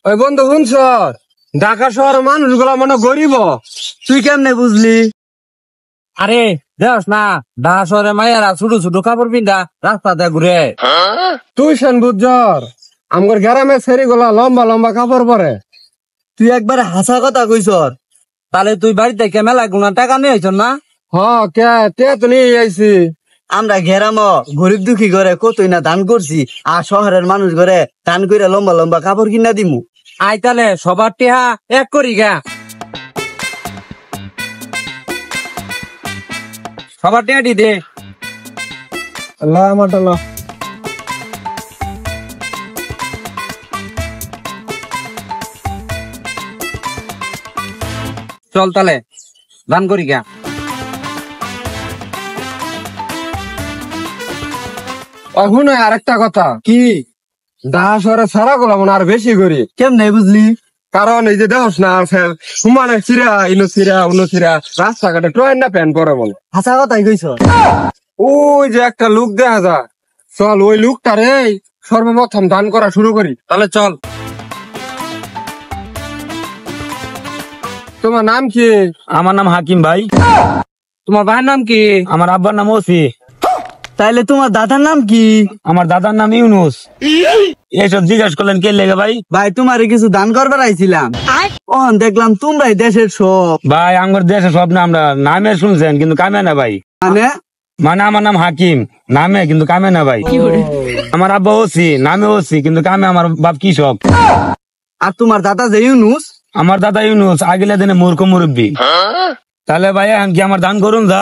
ওই বন্ধু শুনছ, ঢাকা শহরের মানুষগুলা মনে গরিব। তুই কেমনে বুঝলি? আরে দেখ না, ঢাকা শহরে মায়েরা ছোট ছোট কাপড় পিন্ধা রাস্তাতে ঘুরে। তুই সেন বুঝর, আমার গ্রামের ছেড়ি গুলা লম্বা লম্বা কাপড় পরে। তুই একবার হাসা কথা কইস। তাহলে তুই বাড়িতে মেলা গুনা টাকা নিয়ে আইছ না? হ কে তে তো নিয়ে আইছি। আমরা ঘেরাম গরিব দুঃখী ঘরে কতই না দান করছি, আর শহরের মানুষ ঘরে দান কইরা লম্বা লম্বা কাপড় কিনা দিমু। আই তাহলে সবার টিহা এক করি গা, সবার টিহা দি দে। আল্লাহ মাতালা। চল তাহলে দান করি গা। এখন আরেকটা কথা, কি? ঢাকা শহরের ছাড়া গুলা মনে আর বেশি করি। কেমনে বুঝলি? কারণ এই যে দেখস না, হুমানে চিরা ইনো চিরা উনো চিরা রাস্তাঘাটে ট্রেন না প্যান পরে বল। হাসা কথাই কইস। ওই যে একটা লুক দেখা যায়, চল ওই লুকটারে সর্বপ্রথম দান করা শুরু করি। তাহলে চল। তোমার নাম কি? আমার নাম হাকিম ভাই। তোমার ভাইয়ের নাম কি? আমার আব্বার নাম ওসি। তাইলে তোমার দাদার নাম কি? আমার দাদার নাম ইউনুস। এইসব জিজ্ঞাসা করলেন কে লেগে ভাই? ভাই তোমারে কিছু দান করবার আইছিলাম, দেখলাম তোমরাই দেশের সব। ভাই আমার দেশে সব না, আমরা নামে শুনছেন কিন্তু কামে না ভাই। মানে? মানে আমার নাম হাকিম, নামে কিন্তু কামে না ভাই। আমার আব্বা ওসি, নামে ওসি কিন্তু কামে আমার বাপ কৃষক। আর তোমার দাদা যে ইউনুস? আমার দাদা ইউনুস আগিলা দিনে মূর্খ মুরব্বী। তাহলে ভাই এখন কি আমার দান করুন যা?